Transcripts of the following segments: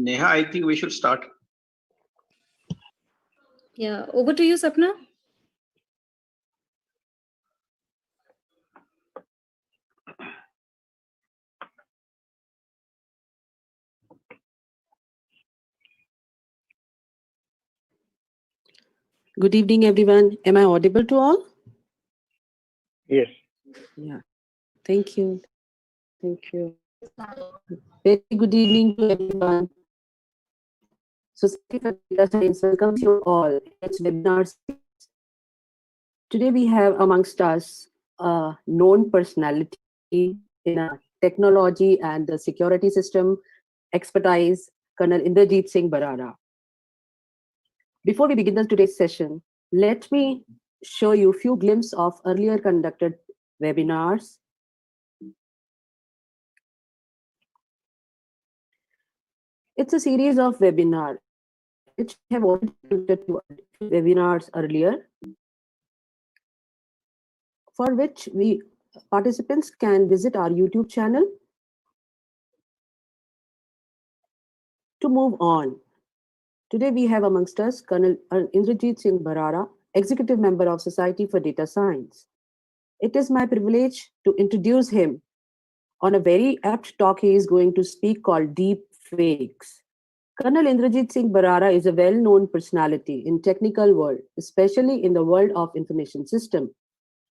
Neha, I think we should start. Yeah, over to you, Sapna. Good evening, everyone. Am I audible to all? Yes. Yeah. Thank you. Thank you. Very good evening to everyone. Society for Data Science welcomes you all in its webinar series. Today we have amongst us a known personality in technology and the security system expertise, Colonel Inderjeet Singh Batara. Before we begin today's session, let me show you a few glimpses of earlier conducted webinars. It's a series of webinars which have already conducted webinars earlier, for which participants can visit our YouTube channel. To move on, today we have amongst us Colonel Inderjeet Singh Batara, Executive Member of Society for Data Science. It is my privilege to introduce him on a very apt talk he is going to speak called Deep Fakes. Colonel Inderjeet Singh Batara is a well-known personality in technical world, especially in the world of information system,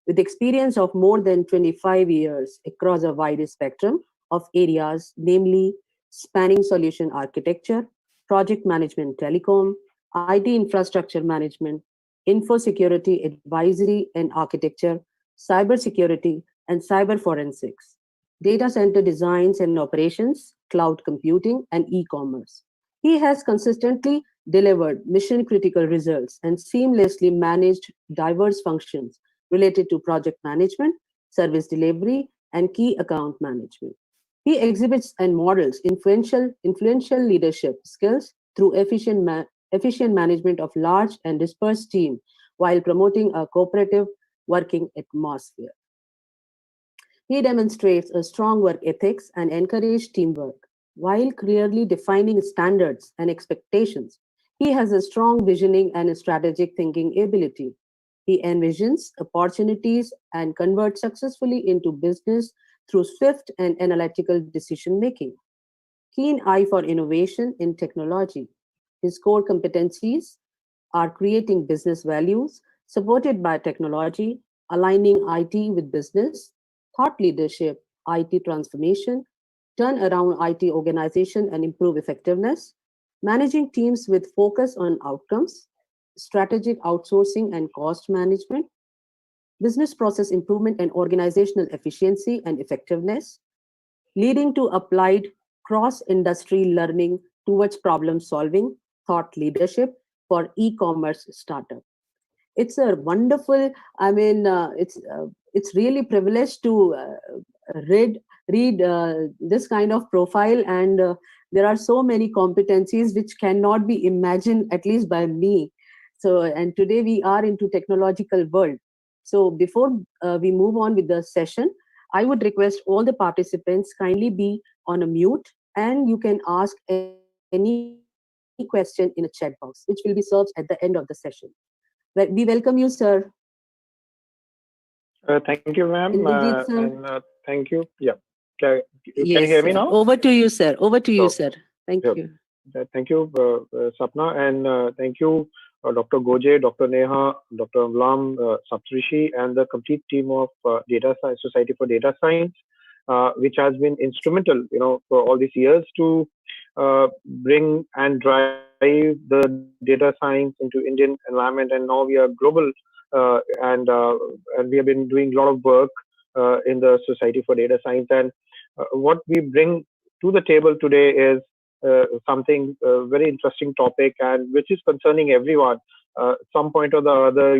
with experience of more than 25 years across a wide spectrum of areas, namely spanning solution architecture, project management telecom, IT infrastructure management, info security advisory and architecture, cyber security, and cyber forensics, data center designs and operations, cloud computing, and e-commerce. He has consistently delivered mission-critical results and seamlessly managed diverse functions related to project management, service delivery, and key account management. He exhibits and models influential leadership skills through efficient management of large and dispersed teams while promoting a cooperative working atmosphere. He demonstrates a strong work ethics and encourages teamwork. While clearly defining standards and expectations, he has a strong visioning and strategic thinking ability. He envisions opportunities and converts successfully into business through swift and analytical decision making. Keen eye for innovation in technology. His core competencies are creating business values supported by technology, aligning IT with business, thought leadership, IT transformation, turn around IT organization and improve effectiveness, managing teams with focus on outcomes, strategic outsourcing and cost management, business process improvement and organizational efficiency and effectiveness, leading to applied cross-industry learning towards problem solving, thought leadership for e-commerce startup. It's a wonderful, it's really privileged to read this kind of profile, and there are so many competencies which cannot be imagined, at least by me. So, and today we are into technological world. So before we move on with the session, I would request all the participants kindly be on a mute, and you can ask any question in a chat box, which will be served at the end of the session. We welcome you, sir. Thank you, ma'am. And thank you. Yeah. Can you hear me now? Over to you, sir. Over to you, sir. Thank you. Thank you, Sapna, and thank you, Dr. Goje, Dr. Neha, Dr. Amlam, Saptrishi, and the complete team of Data Science Society for Data Science, which has been instrumental, for all these years to bring and drive the data science into Indian environment. And now we are global, and we have been doing a lot of work in the Society for Data Science. And what we bring to the table today is something very interesting topic, and which is concerning everyone. Some point or the other,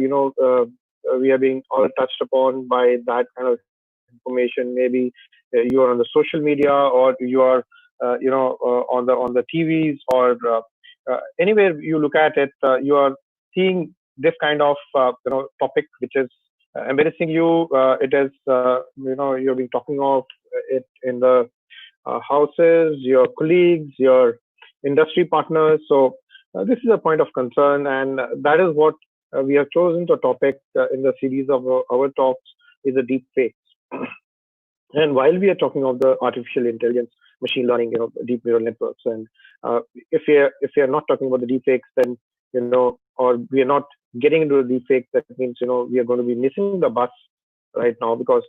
we are being all touched upon by that kind of information. Maybe you are on the social media, or you are, on the TVs, or anywhere you look at it, you are seeing this kind of topic which is embarrassing you. It is you've been talking of it in the houses, your colleagues, your industry partners. So this is a point of concern, and that is what we have chosen to topic in the series of our talks is the deep fakes. And while we are talking of the artificial intelligence, machine learning, deep neural networks, and if we are not talking about the deep fakes, then or we are not getting into the deep fakes, that means we are going to be missing the bus right now, because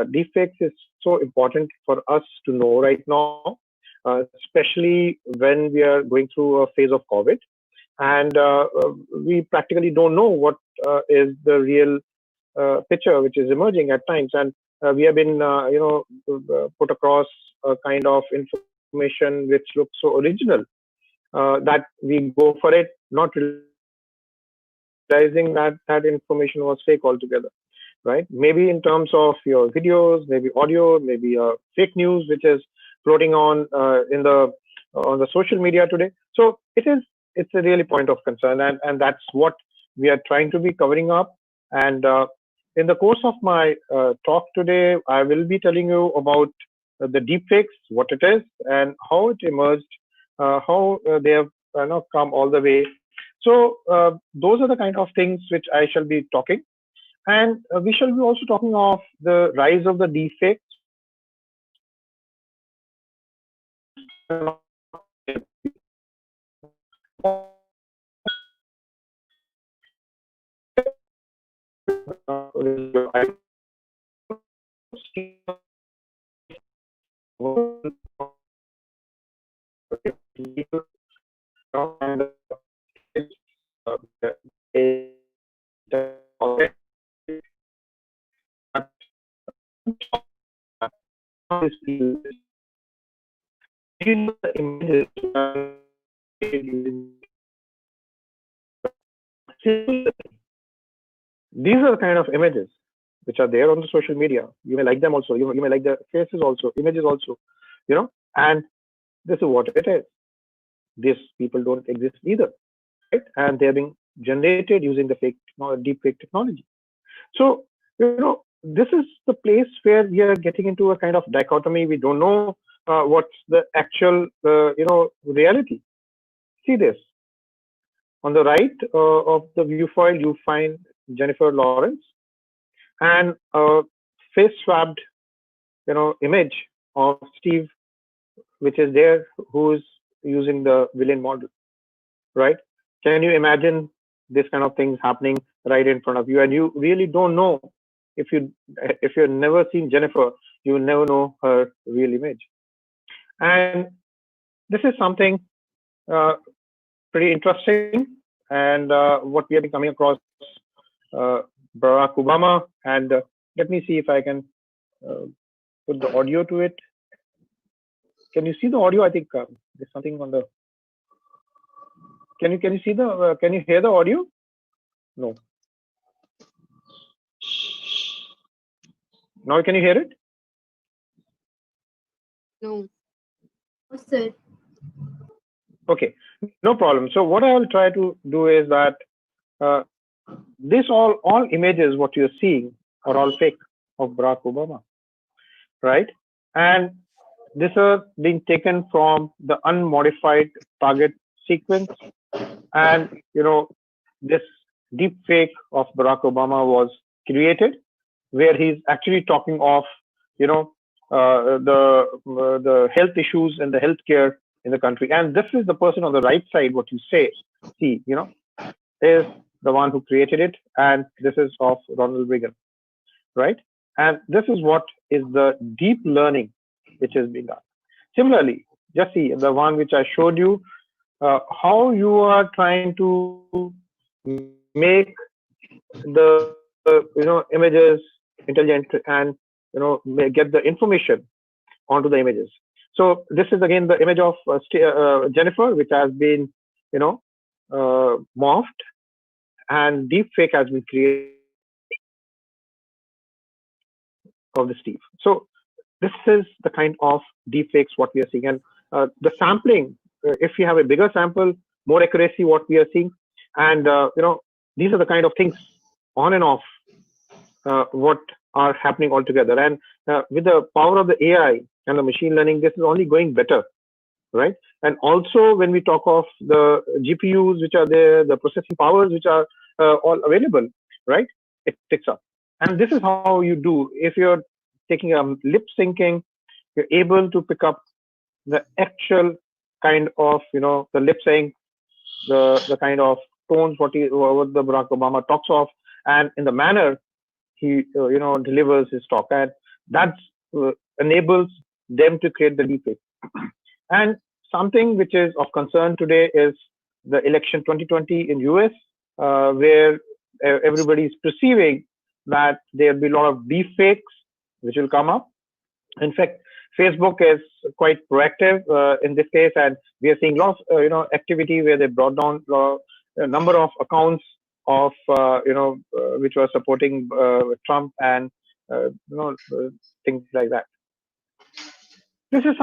deep fakes is so important for us to know right now, especially when we are going through a phase of COVID, and we practically don't know what is the real picture which is emerging at times, and we have been put across a kind of information which looks so original that we go for it, not realizing that that information was fake altogether, right? Maybe in terms of your videos, maybe audio, maybe fake news which is floating on on the social media today. So it's a really point of concern, and that's what we are trying to be covering up. And in the course of my talk today, I will be telling you about the deepfakes, what it is, and how it emerged, how they have come all the way. So those are the kind of things which I shall be talking. And we shall be also talking of the rise of the deepfakes. These are the kind of images which are there on the social media. You may like them also. You may like the faces also, images also, and this is what it is. These people don't exist either, right? And they're being generated using the deep fake technology. So, this is the place where we are getting into a kind of dichotomy. We don't know what's the actual, reality. See this. On the right of the view file, you find Jennifer Lawrence and a face swabbed, image of Steve, which is there, who's using the villain model, right? Can you imagine this kind of things happening right in front of you? And you really don't know, if you've never seen Jennifer, you will never know her real image. And this is something pretty interesting, and what we have been coming across Barack Obama. And let me see if I can put the audio to it. Can you see the audio? I think there's something on the. Can you see the? Can you hear the audio? No. Now can you hear it? No. What's that? Okay, no problem. So what I will try to do is that this all images what you're seeing are all fake of Barack Obama, right? And these are being taken from the unmodified target sequence, and this deep fake of Barack Obama was created, where he's actually talking of the health issues and the healthcare in the country. And this is the person on the right side. What you see, is the one who created it, and this is of Ronald Reagan, right? And this is what is the deep learning which is being done. Similarly, just see the one which I showed you, how you are trying to make the images intelligent and get the information onto the images. So this is again the image of Jennifer, which has been morphed, and deep fake has been created of the Steve. So this is the kind of deep fakes what we are seeing, and the sampling. If you have a bigger sample, more accuracy what we are seeing, and these are the kind of things on and off what are happening altogether. And with the power of the AI and the machine learning, this is only going better, right? And also when we talk of the GPUs which are there, the processing powers which are all available, right? It picks up. And this is how you do. If you're taking a lip syncing, you're able to pick up the actual kind of, the lip sync, the kind of tones what the Barack Obama talks of, and in the manner he delivers his talk, and that enables them to create the deepfake. And something which is of concern today is the election 2020 in US, where everybody is perceiving that there'll be a lot of deepfakes which will come up. In fact, Facebook is quite proactive in this case, and we are seeing lots of activity where they brought down a number of accounts of which were supporting Trump and things like that. This is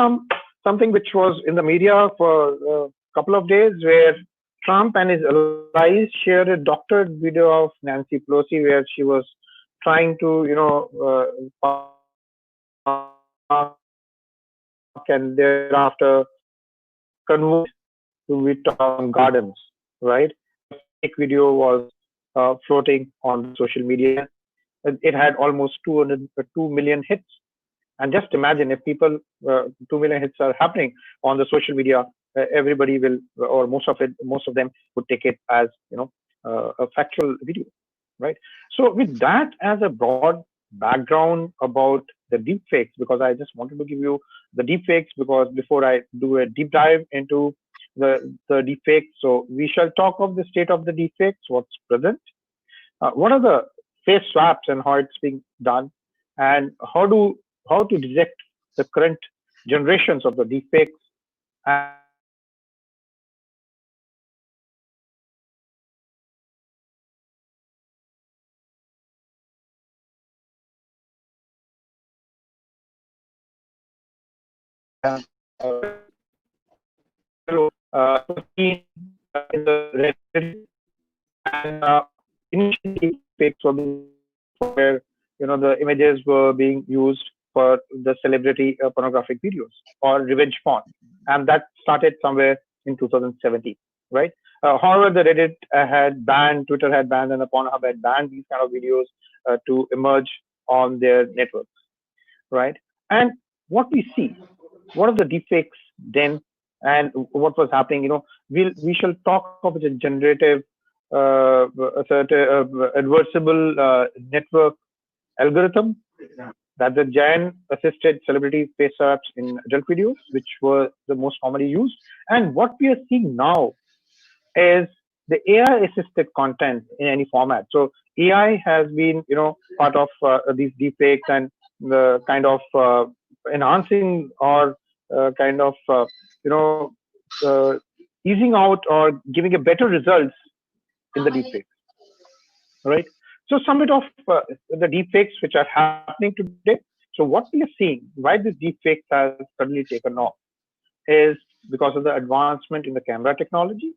something which was in the media for a couple of days, where Trump and his allies shared a doctored video of Nancy Pelosi where she was trying to and thereafter convert to Vietnam Gardens, right? A fake video was floating on social media. It had almost 2 million hits. And just imagine if people, 2 million hits are happening on the social media, everybody will, or most of them would take it as, a factual video, right? So with that as a broad background about the deepfakes, because I just wanted to give you the deepfakes, because before I do a deep dive into the deepfakes, so we shall talk of the state of the deepfakes, what's present, what are the face swaps and how it's being done, and how to detect the current generations of the deepfakes, and seen in the Reddit, and initially fakes were being where the images were being used for the celebrity pornographic videos or revenge porn, and that started somewhere in 2017, right? However, the Reddit had banned, Twitter had banned, and the Pornhub had banned these kind of videos to emerge on their networks, right? And what we see, what are the deepfakes then, and what was happening? We shall talk of the generative, adversible network algorithm, that the giant assisted celebrity face apps in adult videos, which were the most commonly used. And what we are seeing now is the AI assisted content in any format. So AI has been, part of these deepfakes, and the kind of enhancing or kind of, uh, easing out or giving a better results in the deepfakes, right? So some bit of the deepfakes which are happening today. So what we are seeing, why this deepfakes has suddenly taken off, is because of the advancement in the camera technology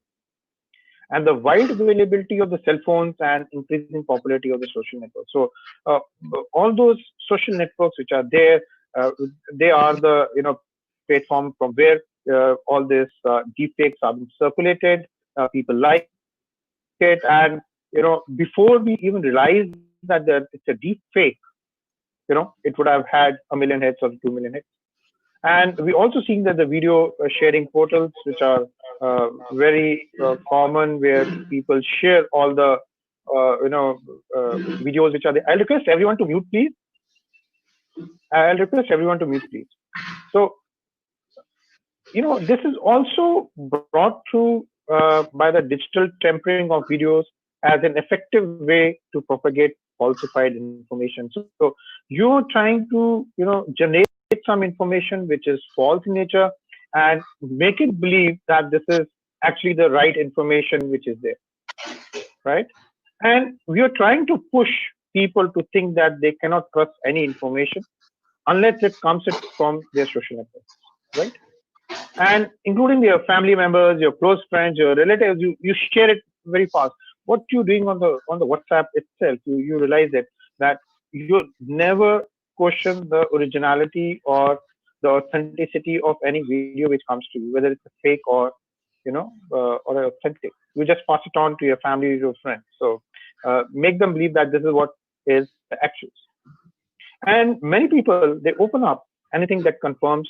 and the wide availability of the cell phones and increasing popularity of the social networks. So all those social networks which are there, they are the platform from where all these deepfakes are being circulated. People like it, and before we even realize that it's a deep fake, it would have had a million hits or 2 million hits. And we also seeing that the video sharing portals, which are very common, where people share all the videos which are there. I'll request everyone to mute, please. So this is also brought through by the digital tempering of videos as an effective way to propagate falsified information. So you're trying to generate some information which is false in nature and make it believe that this is actually the right information which is there, right? And we are trying to push people to think that they cannot trust any information unless it comes from their social networks, right? And including your family members, your close friends, your relatives, you share it very fast. What you're doing on the WhatsApp itself, you realize that you never question the originality or the authenticity of any video which comes to you, whether it's a fake or or authentic. You just pass it on to your family, to your friends. So make them believe that this is what is the actuals. And many people, they open up anything that confirms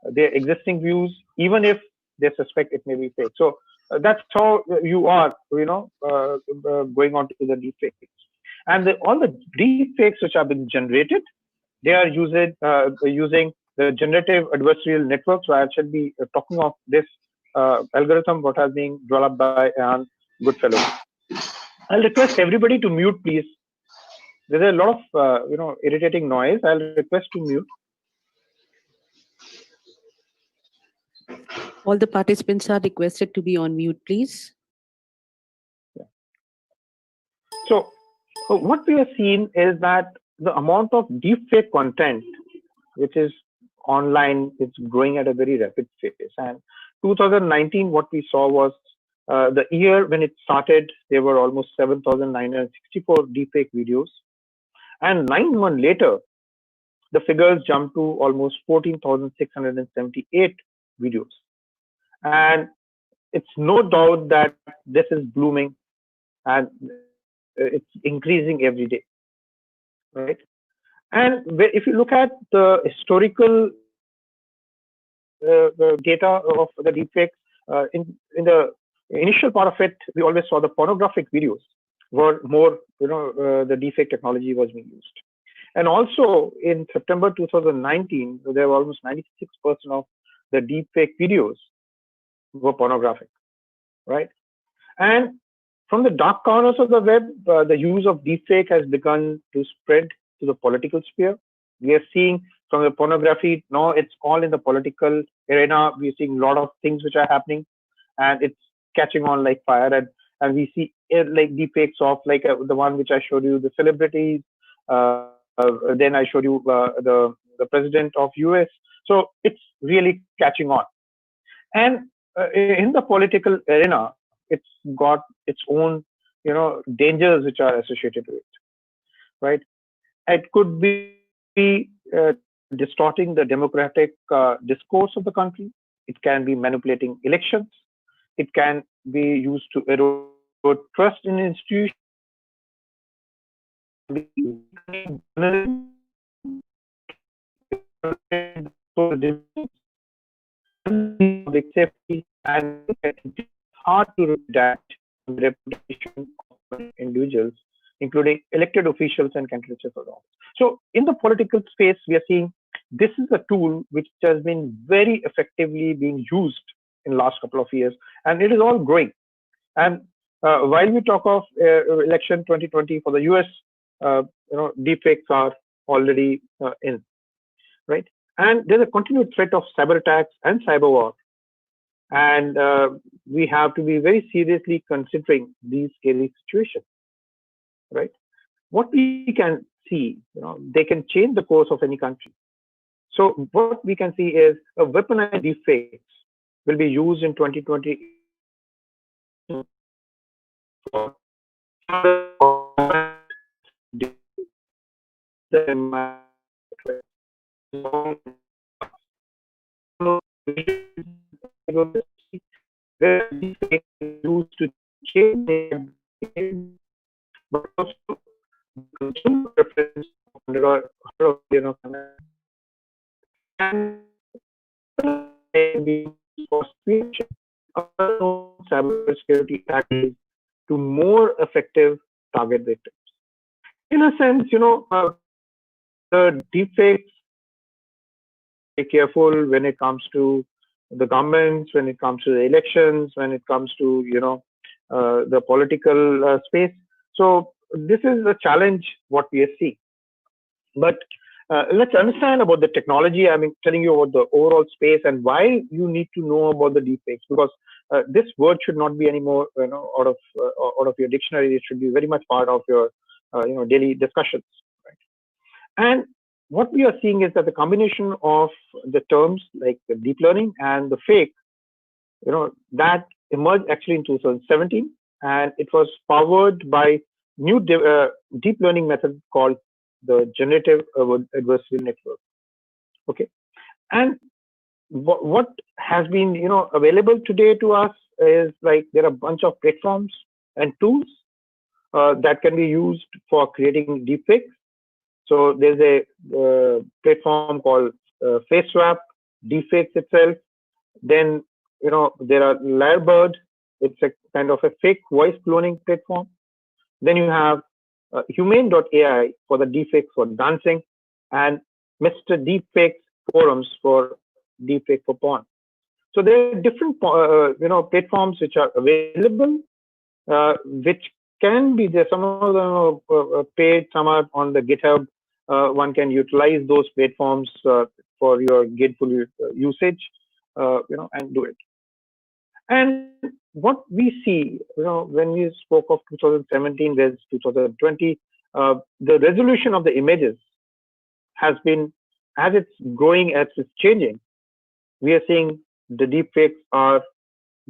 their existing views, even if they suspect it may be fake. So that's how you are, going on to the deepfakes. And all the deepfakes which are being generated, they are using the generative adversarial network. So I should be talking of this algorithm, what has been developed by Goodfellow. I'll request everybody to mute, please. There's a lot of irritating noise. I'll request to mute. All the participants are requested to be on mute, please. Yeah. So what we have seen is that the amount of deepfake content which is online is growing at a very rapid pace. And 2019, what we saw was the year when it started, there were almost 7,964 deepfake videos. And 9 months later, the figures jumped to almost 14,678 videos. And it's no doubt that this is blooming and it's increasing every day, right? And if you look at the historical data of the deepfakes, in the initial part of it, we always saw the pornographic videos were more, the deepfake technology was being used. And also in September 2019, there were almost 96% of the deepfake videos were pornographic, right? And from the dark corners of the web, the use of deepfake has begun to spread to the political sphere. We are seeing from the pornography, now it's all in the political arena. We're seeing a lot of things which are happening, and it's catching on like fire. And we see like deepfakes of like the one which I showed you, the celebrities. Then I showed you the president of US. So it's really catching on. And in the political arena, it's got its own, dangers which are associated with it, right? It could be distorting the democratic discourse of the country. It can be manipulating elections. It can be used to erode trust in institutions. Public safety, and it's hard to adapt the reputation of individuals, including elected officials and candidates for office. So in the political space, we are seeing this is a tool which has been very effectively being used in the last couple of years, and it is all growing. And while we talk of election 2020 for the US, deepfakes are already in, right? And there's a continued threat of cyber attacks and cyber war. And we have to be very seriously considering these scary situations, right? What we can see, they can change the course of any country. So what we can see is a weaponized deepfakes will be used in 2020 for used to change but also consumer preference and for cybersecurity tactics to more effective target victims. In a sense, the deepfakes, be careful when it comes to the governments, when it comes to the elections, when it comes to the political space. So this is a challenge what we are seeing. But let's understand about the technology. I'm telling you about the overall space and why you need to know about the deepfakes, because this word should not be anymore out of your dictionary. It should be very much part of your daily discussions. Right? And what we are seeing is that the combination of the terms like the deep learning and the fake, that emerged actually in 2017, and it was powered by new deep learning method called the Generative Adversarial Network. Okay, And what has been available today to us is like there are a bunch of platforms and tools that can be used for creating deepfakes. So there's a platform called FaceSwap, deepfakes itself. Then there are Lyrebird. It's a kind of a fake voice cloning platform. Then you have Humane.ai for the deepfakes for dancing, and Mr. Deepfakes forums for deepfake for porn. So there are different platforms which are available, which can be there. Some of them are paid, some are on the GitHub. One can utilize those platforms for your gainful usage, and do it. And what we see, when we spoke of 2017 versus 2020, the resolution of the images has been, as it's growing, as it's changing, we are seeing the deepfakes are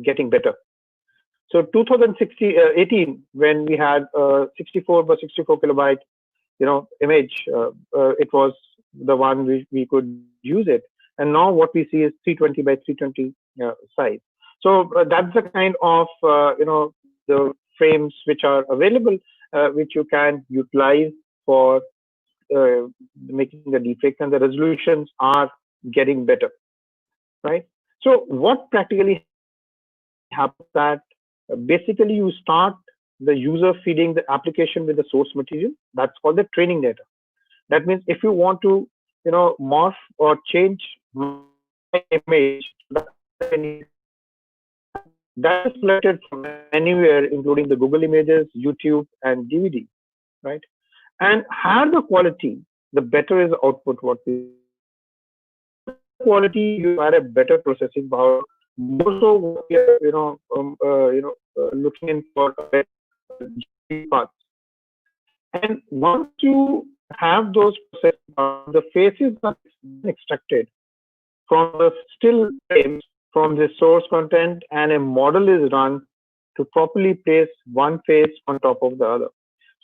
getting better. So 2018, when we had 64 by 64 kilobyte, image, it was the one we could use it. And now what we see is 320 by 320 size. So that's the kind of the frames which are available, which you can utilize for making the deepfakes, and the resolutions are getting better, right? So what practically happens that basically you start the user feeding the application with the source material. That's called the training data. That means if you want to morph or change my image, that is selected from anywhere, including the Google Images, YouTube, and DVD, right? And higher the quality, the better is the output. What we quality, you are a better processing power. More so, what we are looking in for parts. And once you have those processing power, the faces are extracted from the still frames from the source content, and a model is run to properly place one face on top of the other.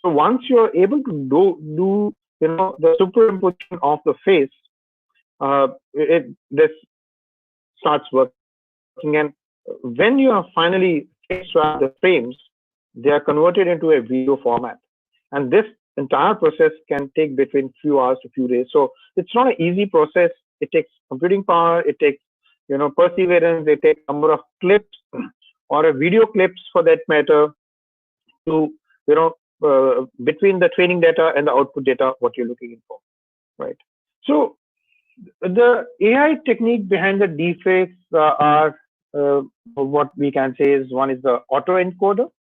So once you are able to do the superimposition of the face, this starts working. And when you are finally swap the frames, they are converted into a video format. And this entire process can take between few hours to few days. So it's not an easy process. It takes computing power. It takes perseverance. It takes number of clips or a video clips for that matter to between the training data and the output data, what you're looking in for, right? So the AI technique behind the deepfakes are what we can say is, one is the autoencoder,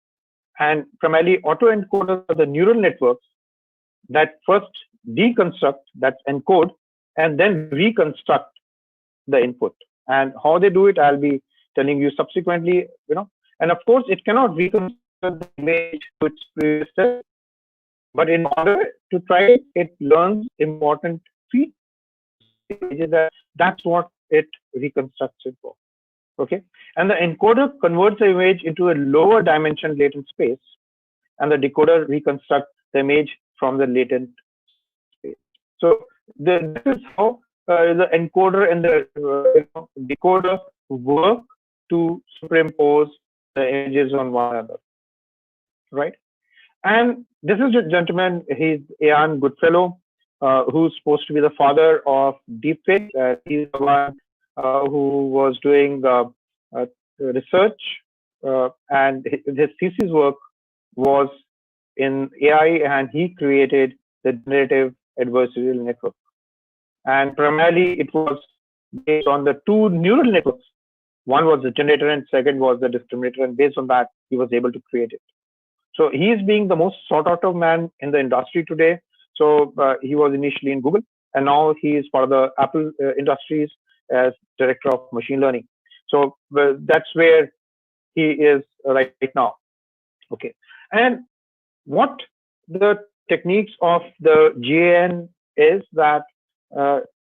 and primarily autoencoders are the neural networks that first deconstruct, that's encode, and then reconstruct the input. And how they do it, I'll be telling you subsequently, and of course it cannot reconstruct the image to its previous step, but in order to try it learns important features. That's what it reconstructs it for. Okay, and the encoder converts the image into a lower dimension latent space, and the decoder reconstructs the image from the latent space. So this is how the encoder and the decoder work to superimpose the images on one another, right? And this is a gentleman, he's Ian Goodfellow, who's supposed to be the father of deepfake. He's the one who was doing research, and his thesis work was in AI, and he created the generative adversarial network. And primarily it was based on the two neural networks. One was the generator and second was the discriminator, and based on that, he was able to create it. So he is being the most sought after man in the industry today. So he was initially in Google, and now he is part of the Apple Industries as director of machine learning. So that's where he is right now. Okay, and what the techniques of the GAN is that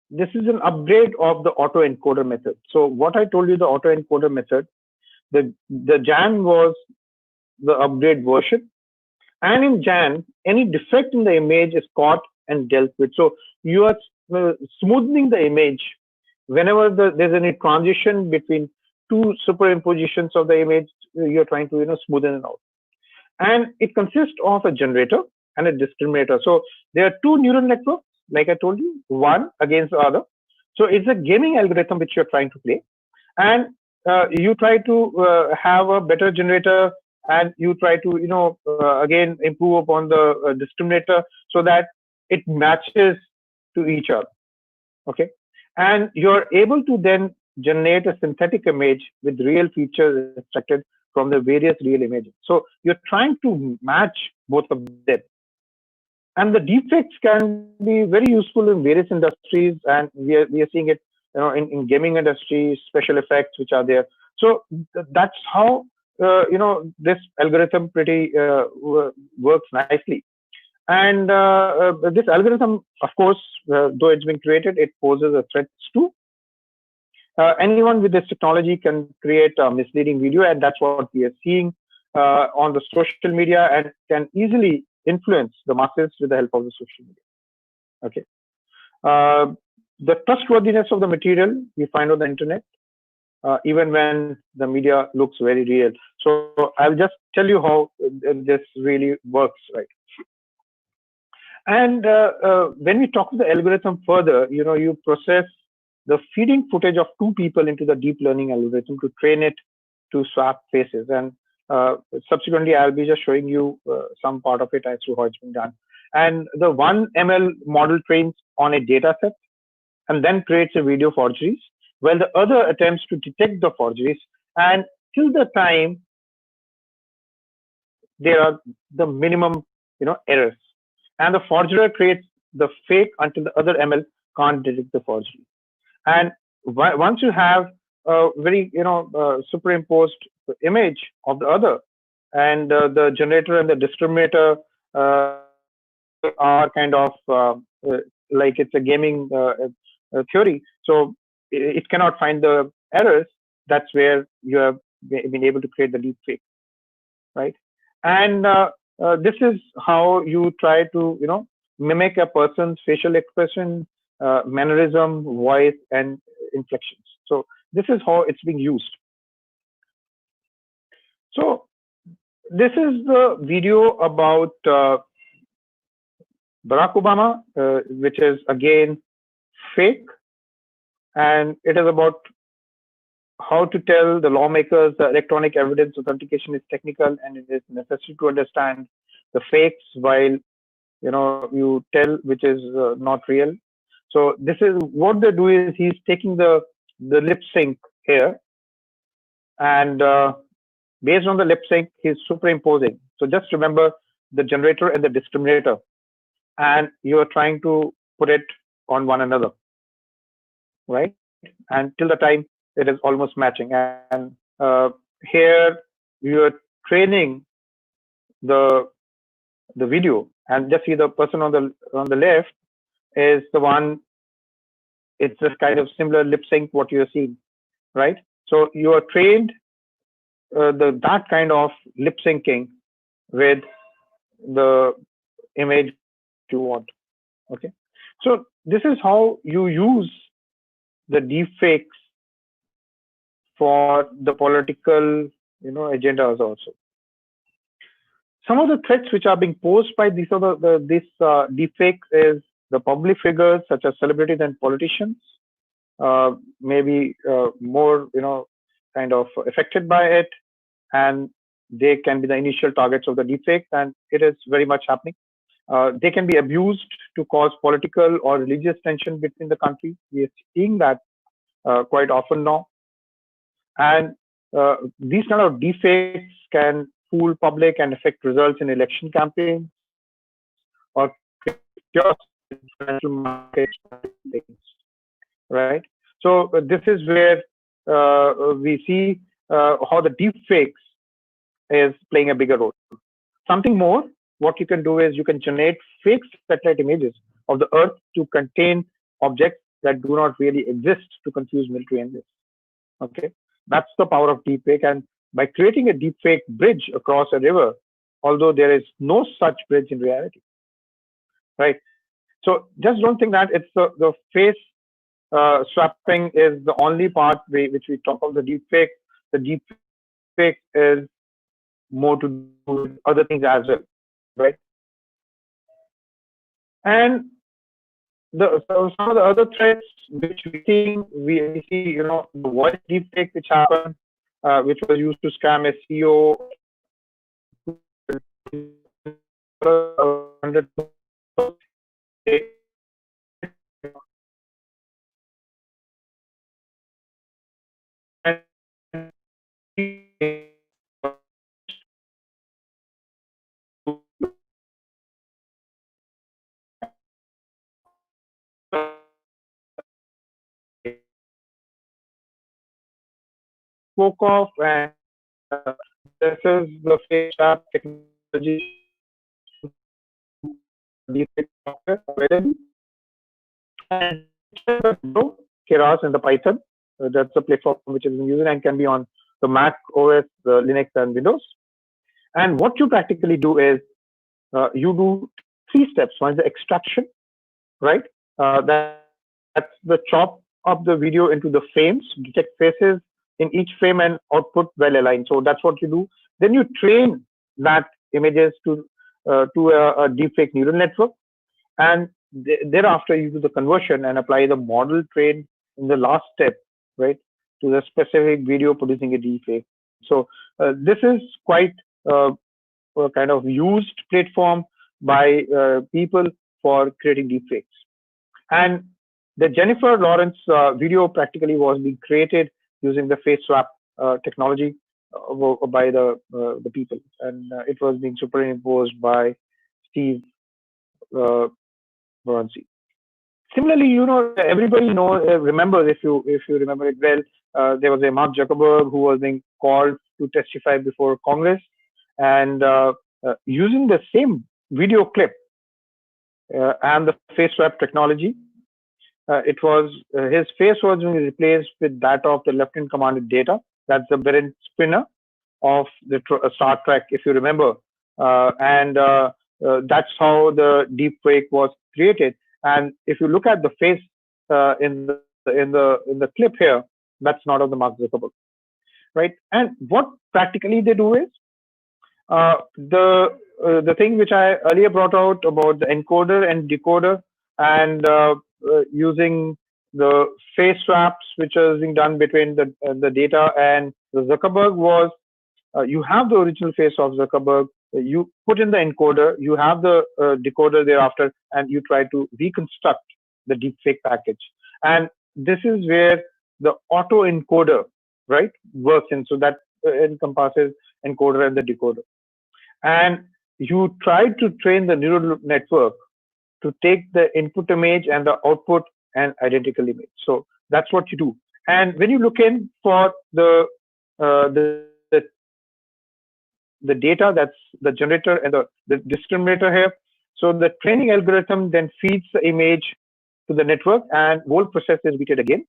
this is an upgrade of the autoencoder method. So what I told you, the autoencoder method, the GAN was the upgrade version. And in GAN, any defect in the image is caught and dealt with. So you are smoothing the image whenever there's any transition between two superimpositions of the image, you're trying to smoothen it out. And it consists of a generator and a discriminator. So there are two neural networks, like I told you, one against the other. So it's a gaming algorithm which you're trying to play, and you try to have a better generator, and you try to again improve upon the discriminator so that it matches to each other. Okay, and you're able to then generate a synthetic image with real features extracted from the various real images. So you're trying to match both of them. And the deepfakes can be very useful in various industries, and we are seeing it in gaming industry, special effects which are there. So that's how this algorithm pretty works nicely. And this algorithm, of course, though it's been created, it poses a threat too. Anyone with this technology can create a misleading video, and that's what we are seeing on the social media, and can easily influence the masses with the help of the social media. Okay. The trustworthiness of the material we find on the internet, even when the media looks very real. So I'll just tell you how this really works, right? And when we talk to the algorithm further, you process the feeding footage of two people into the deep learning algorithm to train it to swap faces. And subsequently, I'll be just showing you some part of it as to how it's been done. And the 1 ML model trains on a data set and then creates a video forgeries, while the other attempts to detect the forgeries, and till the time there are the minimum errors. And the forger creates the fake until the other ML can't detect the forgery. And once you have a very superimposed image of the other, and the generator and the discriminator are kind of like it's a gaming theory, so it cannot find the errors. That's where you have been able to create the deep fake, right? And this is how you try to mimic a person's facial expression, mannerism, voice, and inflections. So this is how it's being used. So this is the video about Barack Obama, which is again fake, and it is about how to tell the lawmakers that electronic evidence authentication is technical, and it is necessary to understand the fakes while you tell which is not real. So this is what they do is he's taking the lip sync here, and based on the lip sync, he's superimposing. So just remember the generator and the discriminator, and you are trying to put it on one another, right? And till the time it is almost matching. And here you are training the video, and just see the person on the left is the one. It's just kind of similar lip sync what you're seeing, right? So you are trained that kind of lip syncing with the image you want. Okay, so this is how you use the deepfakes for the political agendas also. Some of the threats which are being posed by these deepfakes is the public figures such as celebrities and politicians may be more kind of affected by it, and they can be the initial targets of the deepfakes, and it is very much happening. They can be abused to cause political or religious tension between the countries. We are seeing that quite often now. And these kind of deepfakes can fool public and affect results in election campaigns or chaos in financial markets, right? So this is where we see how the deepfakes is playing a bigger role. Something more, what you can do is you can generate fake satellite images of the Earth to contain objects that do not really exist to confuse military analysts. Okay, that's the power of deepfake. And by creating a deepfake bridge across a river, although there is no such bridge in reality, right? So just don't think that it's the face swapping is the only part which we talk of the deepfake. The deepfake is more to do with other things as well, right? And so some of the other threats which we see, the voice deepfake which happened, which was used to scam SEO, spoke of, and this is the face app technology deepfake software available. And Keras and the Python. That's the platform which is used and can be on the Mac OS, Linux, and Windows. And what you practically do is you do 3 steps. One is the extraction, right? That's the chop of the video into the frames, detect faces in each frame and output well aligned. So that's what you do. Then you train that images to a deepfake neural network, and thereafter you do the conversion and apply the model trained in the last step, right, to the specific video producing a deepfake. So this is quite a kind of used platform by people for creating deepfakes. And the Jennifer Lawrence video practically was being created using the face swap technology by the people, and it was being superimposed by Steve uh, Morency. Similarly, everybody remembers, if you remember it well, there was a Mark Zuckerberg who was being called to testify before Congress, and using the same video clip and the face swap technology, it was his face was being replaced with that of the Lieutenant Commander Data. That's the Brent Spinner of the Star Trek, if you remember, and that's how the deepfake was created. And if you look at the face in the clip here, that's not of the Mark Zuckerberg, right? And what practically they do is the thing which I earlier brought out about the encoder and decoder, and using the face swaps which is being done between the data and the Zuckerberg was, you have the original face of Zuckerberg, you put in the encoder, you have the decoder thereafter, and you try to reconstruct the deepfake package. And this is where the auto encoder, right, works in. So that encompasses encoder and the decoder. And you try to train the neural network to take the input image and the output and identical image. So that's what you do. And when you look in for the data, that's the generator and the discriminator here. So the training algorithm then feeds the image to the network, and whole process is repeated again.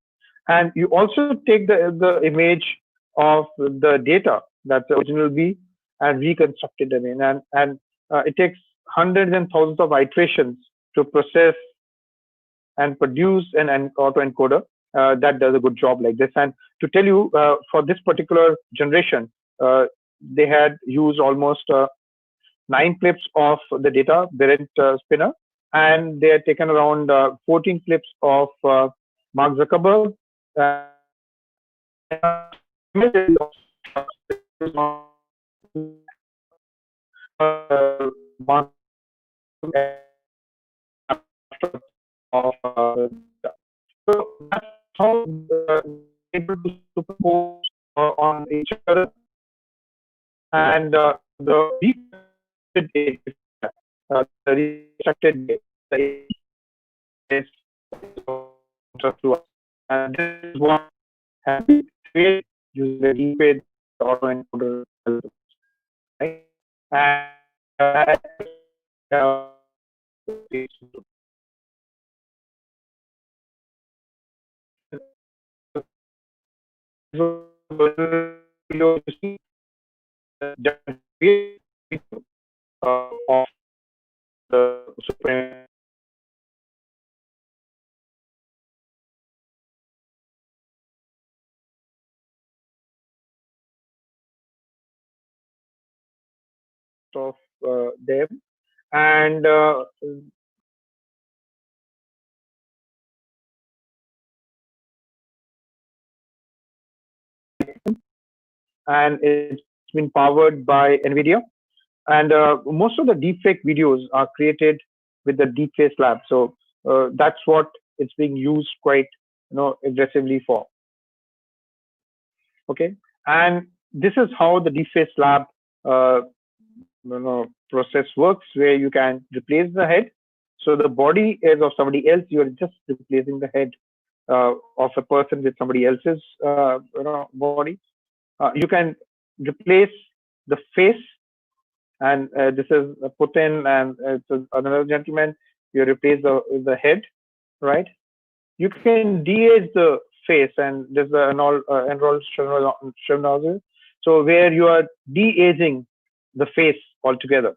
And you also take the image of the data, that's the original B, and reconstruct it again. And it takes hundreds and thousands of iterations to process and produce an autoencoder that does a good job like this. And to tell you, for this particular generation, they had used almost 9 clips of the data, Berent Spinner, and they had taken around 14 clips of Mark Zuckerberg. So that's how able to superpose on each other, and the reconstructed data is through us. And this is what has been created using the deepfake autoencoder, right? And of the Supreme of them, and it's been powered by NVIDIA. And most of the deepfake videos are created with the Deepface Lab. So that's what it's being used quite, aggressively for. Okay, and this is how the Deepface Lab process works, where you can replace the head. So the body is of somebody else. You are just replacing the head of a person with somebody else's body. You can replace the face, and this is Putin, and it's another gentleman. You replace the head, right? You can de-age the face, and there's the enrolled Shrivnazir. So where you are de-aging the face altogether,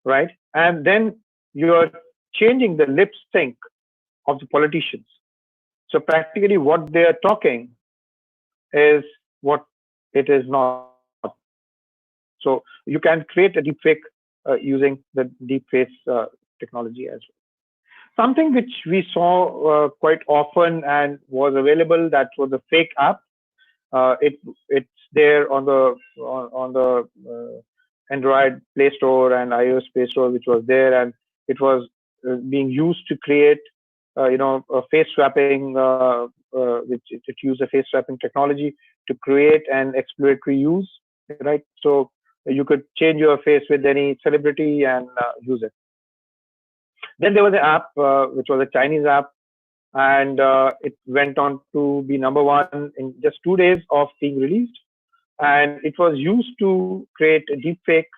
right? And then you are changing the lip sync of the politicians. So practically what they are talking is what it is not. So you can create a deepfake using the deepface technology as well. Something which we saw quite often and was available, that was a fake app. It's there on the Android Play Store and iOS Play Store, which was there, and it was being used to create, a face swapping, which it used a face swapping technology to create an exploratory use, right? So you could change your face with any celebrity and use it. Then there was an app, which was a Chinese app, and it went on to be #1 in just 2 days of being released. And it was used to create a deepfake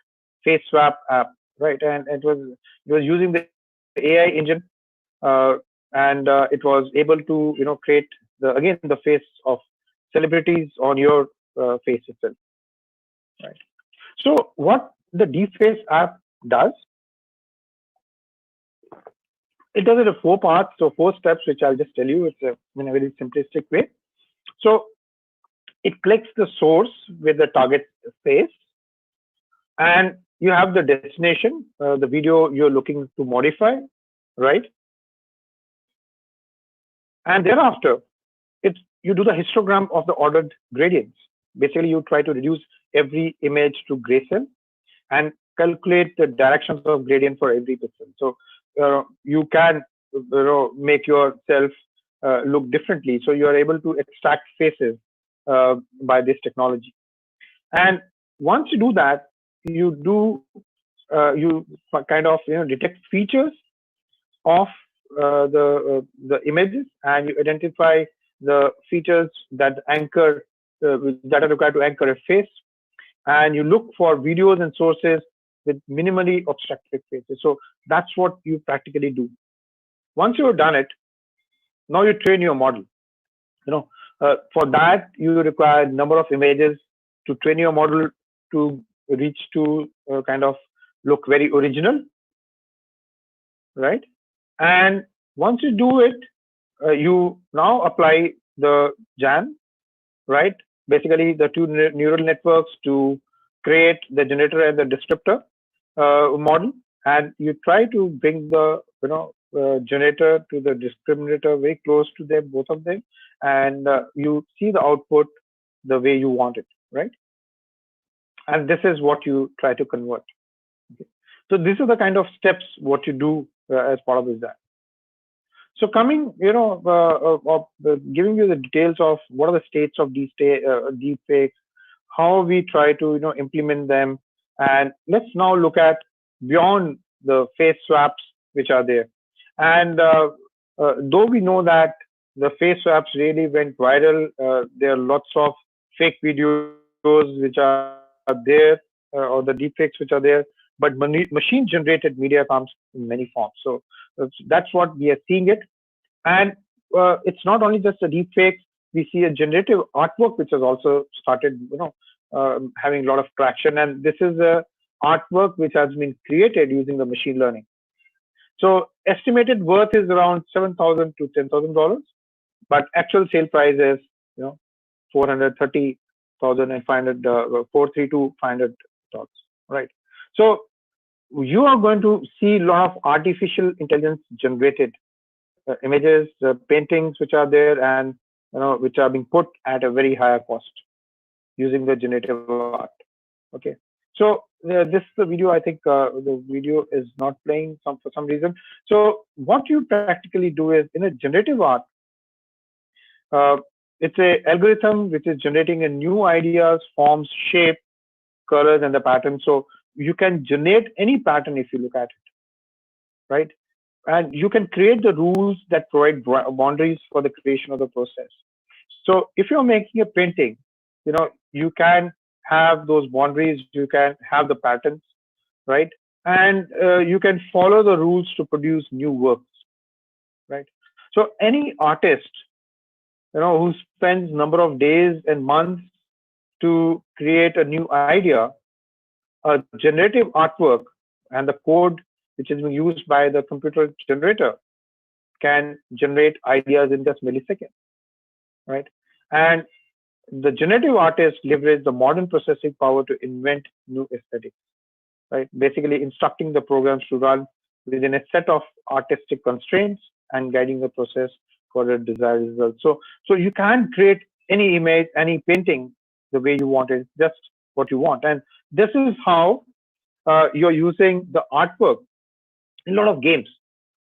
face swap app, right? And it was using the AI engine, and it was able to create the face of celebrities on your face itself, right? So what the deepface app does, it does it in 4 parts, so 4 steps, which I'll just tell you. It's in a very simplistic way. So it clicks the source with the target face, and you have the destination, the video you're looking to modify, right? And thereafter, you do the histogram of the ordered gradients. Basically, you try to reduce every image to grayscale and calculate the directions of gradient for every pixel. So you can make yourself look differently. So you are able to extract faces by this technology. And once you do that, you kind of detect features of the images, and you identify the features that anchor that are required to anchor a face, and you look for videos and sources with minimally obstructed faces. So that's what you practically do. Once you've done it, now you train your model. For that you require a number of images to train your model to reach to kind of look very original, right? And once you do it, you now apply the GAN, right? Basically, the 2 neural networks to create the generator and the descriptor model, and you try to bring the generator to the discriminator very close to them, both of them, and you see the output the way you want it, right? And this is what you try to convert. Okay. So these are the kind of steps what you do as part of this design. So coming, giving you the details of what are the states of these deepfakes, how we try to implement them, and let's now look at beyond the face swaps which are there. And though we know that the face swaps really went viral, there are lots of fake videos which are there, or the deepfakes which are there, but machine-generated media comes in many forms. So that's what we are seeing it. And it's not only just a deepfake. We see a generative artwork which has also started, having a lot of traction. And this is a artwork which has been created using the machine learning. So estimated worth is around $7,000 to $10,000, but actual sale price is $430,500, $432,500, right? So you are going to see a lot of artificial intelligence generated images, paintings which are there, and which are being put at a very higher cost using the generative art. Okay, so this is the video. I think the video is not playing for some reason. So what you practically do is, in a generative art, it's a algorithm which is generating a new ideas, forms, shape, colors, and the pattern. So you can generate any pattern if you look at it, right? And you can create the rules that provide boundaries for the creation of the process. So if you're making a painting, you can have those boundaries, you can have the patterns, right? And you can follow the rules to produce new works, right? So any artist, who spends number of days and months to create a new idea, a generative artwork and the code which is being used by the computer generator can generate ideas in just milliseconds, right? And the generative artists leverage the modern processing power to invent new aesthetics, right? Basically instructing the programs to run within a set of artistic constraints and guiding the process for the desired result. So you can create any image, any painting the way you want it, just what you want. And this is how you're using the artwork in a lot of games,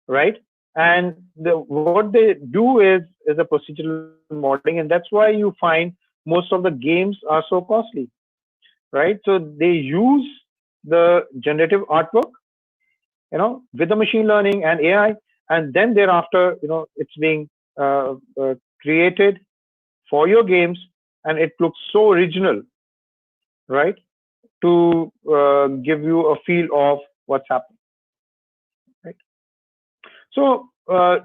right? And what they do is a procedural modeling, and that's why you find most of the games are so costly, right? So they use the generative artwork, with the machine learning and AI, and then thereafter, it's being created for your games, and it looks so original, right? To give you a feel of what's happening, right? So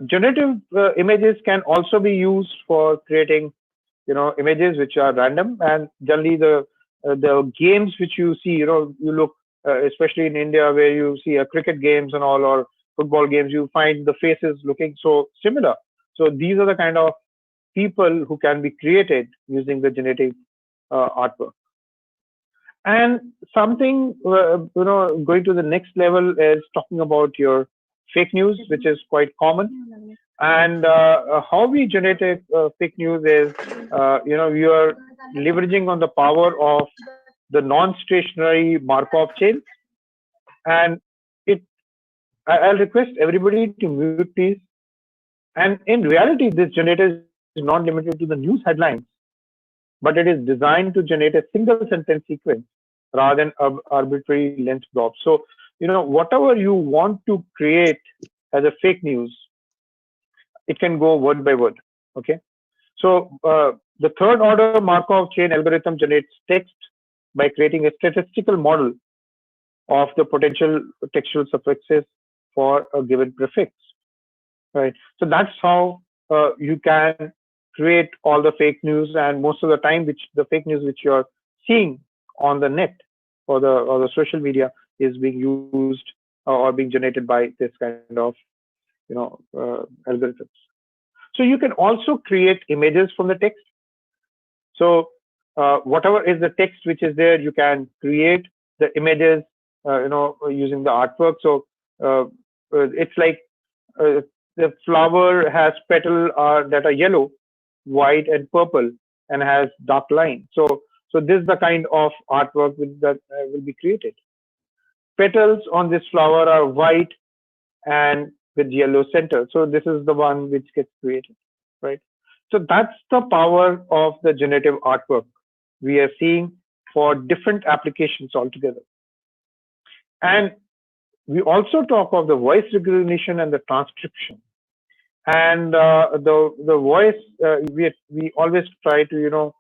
generative images can also be used for creating, images which are random, and generally the games which you see, you look, especially in India where you see cricket games and all, or football games, you find the faces looking so similar. So these are the kind of people who can be created using the generative artwork. And something, going to the next level is talking about your fake news, which is quite common. And how we generate fake news is, we are leveraging on the power of the non-stationary Markov chain. And I'll request everybody to mute, please. And in reality, this generator is not limited to the news headlines, but it is designed to generate a single sentence sequence rather than arbitrary length blobs. So, whatever you want to create as a fake news, it can go word by word. Okay. So the third order Markov chain algorithm generates text by creating a statistical model of the potential textual suffixes for a given prefix, right? So that's how you can create all the fake news, and most of the time, the fake news which you're seeing on the net or the social media is being used or being generated by this kind of algorithms. So you can also create images from the text. So whatever is the text which is there, you can create the images, using the artwork. So it's like the flower has petals that are yellow, white, and purple, and has dark line. So this is the kind of artwork that will be created. Petals on this flower are white and with yellow center. So this is the one which gets created, right? So that's the power of the generative artwork we are seeing for different applications altogether. And we also talk of the voice recognition and the transcription. And the voice, we always try to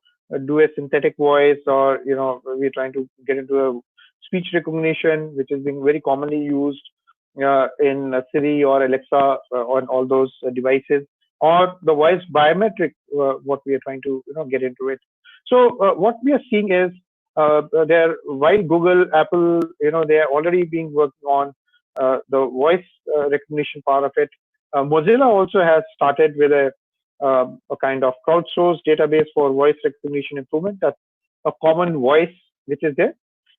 do a synthetic voice, or we're trying to get into a speech recognition, which is being very commonly used in Siri or Alexa on all those devices, or the voice biometric, what we are trying to get into it. So what we are seeing is while Google, Apple, they are already being working on the voice recognition part of it. Mozilla also has started with a kind of crowdsourced database for voice recognition improvement. That's a common voice which is there,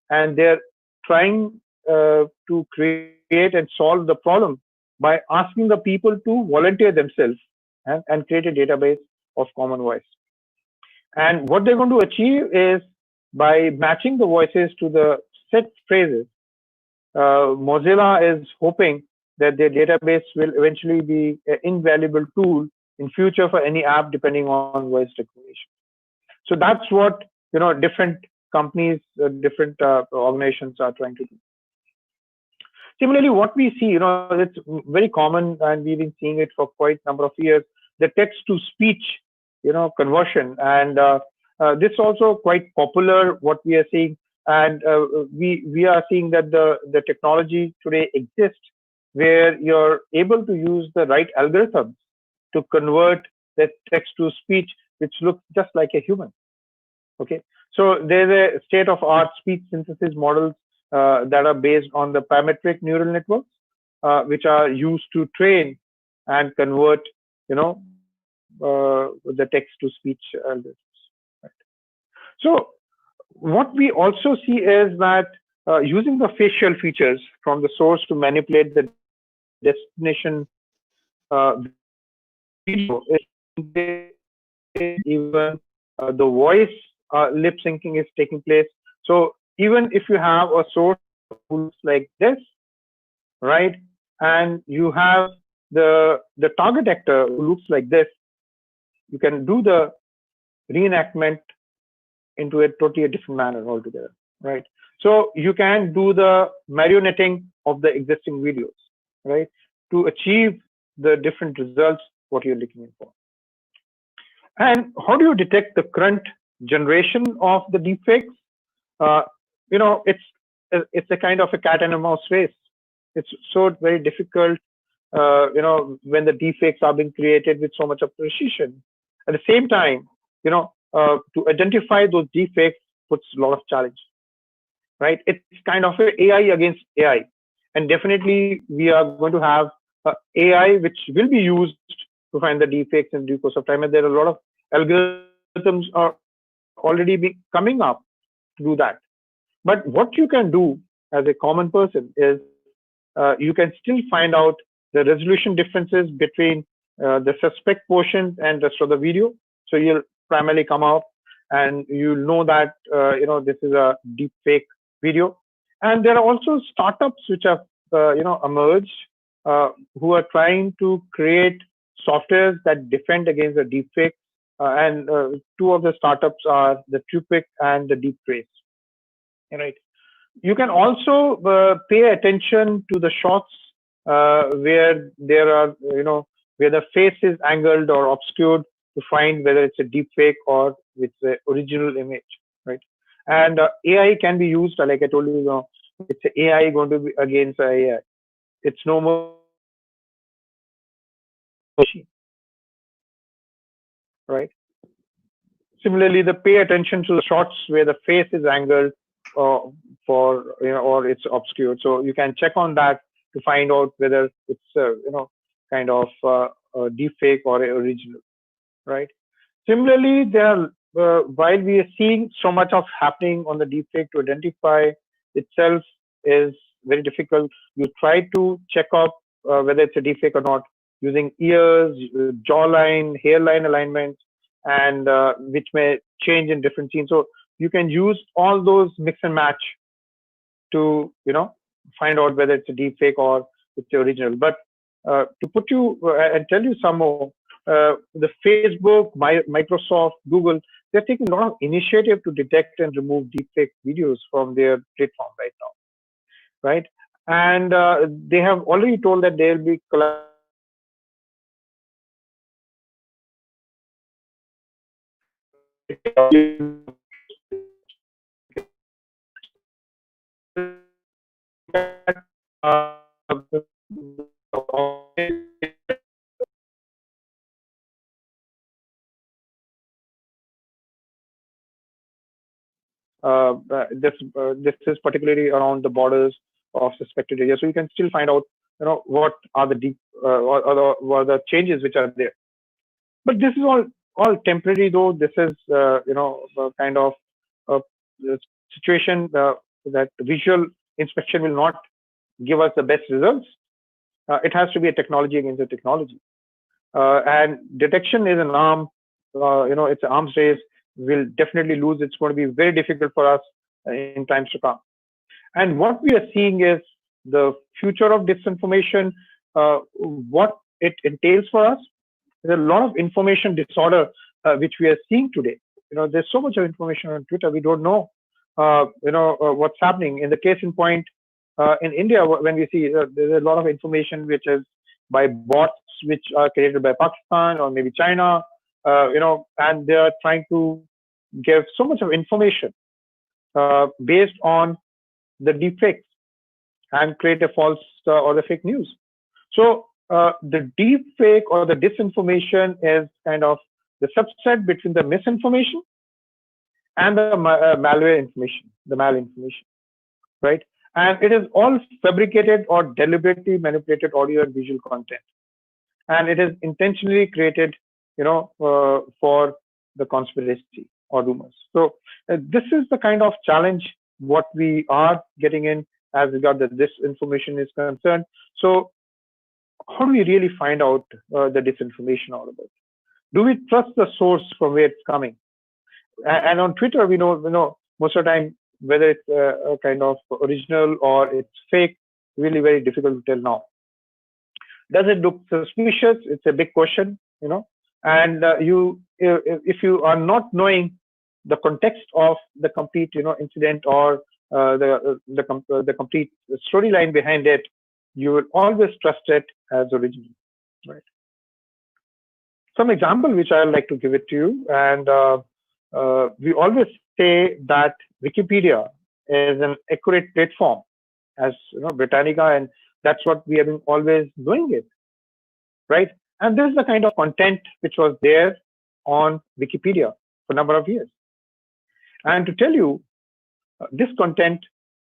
and they're trying to create and solve the problem by asking the people to volunteer themselves and create a database of common voice. And what they're going to achieve is by matching the voices to the set phrases, Mozilla is hoping that their database will eventually be an invaluable tool in future for any app depending on voice recognition. So that's what different companies, different organizations are trying to do. Similarly, what we see, it's very common, and we've been seeing it for quite a number of years, the text to speech, conversion, and this is also quite popular. What we are seeing, and we are seeing that the technology today exists where you're able to use the right algorithms to convert the text to speech, which looks just like a human. Okay, so there's a state-of-art speech synthesis models that are based on the parametric neural networks, which are used to train and convert, the text-to-speech algorithms. Right. So what we also see is that using the facial features from the source to manipulate the destination video, even the voice lip syncing is taking place. So even if you have a source who looks like this, right, and you have the target actor who looks like this, you can do the reenactment into a totally different manner altogether, right? So you can do the marionetting of the existing videos, right, to achieve the different results what you're looking for. And how do you detect the current generation of the deepfakes? It's a kind of a cat and a mouse race. It's so very difficult, when the deepfakes are being created with so much of precision. At the same time, to identify those deepfakes puts a lot of challenge, right? It's kind of a AI against AI, and definitely we are going to have AI which will be used to find the deepfakes in due course of time, and there are a lot of algorithms are already coming up to do that. But what you can do as a common person is you can still find out the resolution differences between the suspect portion and the rest of the video. So you'll primarily come out and you'll know that this is a deep fake video. And there are also startups which have emerged who are trying to create softwares that defend against the deep fake. And two of the startups are the TruePic and the DeepTrace. Right. You can also pay attention to the shots where there are, where the face is angled or obscured to find whether it's a deep fake or it's the original image, right? And AI can be used, like I told you, it's AI going to be against AI. It's no more machine, right? Similarly, the pay attention to the shots where the face is angled or it's obscured. So you can check on that to find out whether it's kind of a deep fake or a original, right? Similarly, while we are seeing so much of happening on the deep fake, to identify itself is very difficult. You try to check up whether it's a deep fake or not using ears, jawline, hairline alignment, and which may change in different scenes. So you can use all those mix and match to find out whether it's a deep fake or it's the original. But to put you and tell you some more, the Facebook, Microsoft, Google, they're taking a lot of initiative to detect and remove deepfake videos from their platform right now, right? And they have already told that they'll be this is particularly around the borders of suspected areas, so you can still find out what are the deep what are the changes which are there. But this is all temporary, though. This is kind of a situation that visual inspection will not give us the best results. It has to be a technology against a technology. And detection is an arm, it's an arms race. We'll definitely lose. It's going to be very difficult for us in times to come. And what we are seeing is the future of disinformation, what it entails for us. There's a lot of information disorder which we are seeing today. There's so much of information on Twitter. We don't know, what's happening. In the case in point, in India, when we see there's a lot of information which is by bots which are created by Pakistan or maybe China, and they are trying to give so much of information based on the deepfakes and create a false or the fake news. So the deepfake or the disinformation is kind of the subset between the misinformation and the malware information, the malinformation, right? And it is all fabricated or deliberately manipulated audio and visual content. And it is intentionally created, for the conspiracy or rumors. So this is the kind of challenge what we are getting in as regard that this information is concerned. So how do we really find out the disinformation all about? Do we trust the source from where it's coming? And on Twitter, we know most of the time whether it's a kind of original or it's fake, really very difficult to tell now. Does it look suspicious? It's a big question, and if you are not knowing the context of the complete, incident or the complete storyline behind it, you will always trust it as original, right? Some example which I like to give it to you, and we always say that Wikipedia is an accurate platform, as Britannica, and that's what we have been always doing it, right? And this is the kind of content which was there on Wikipedia for a number of years. And to tell you, this content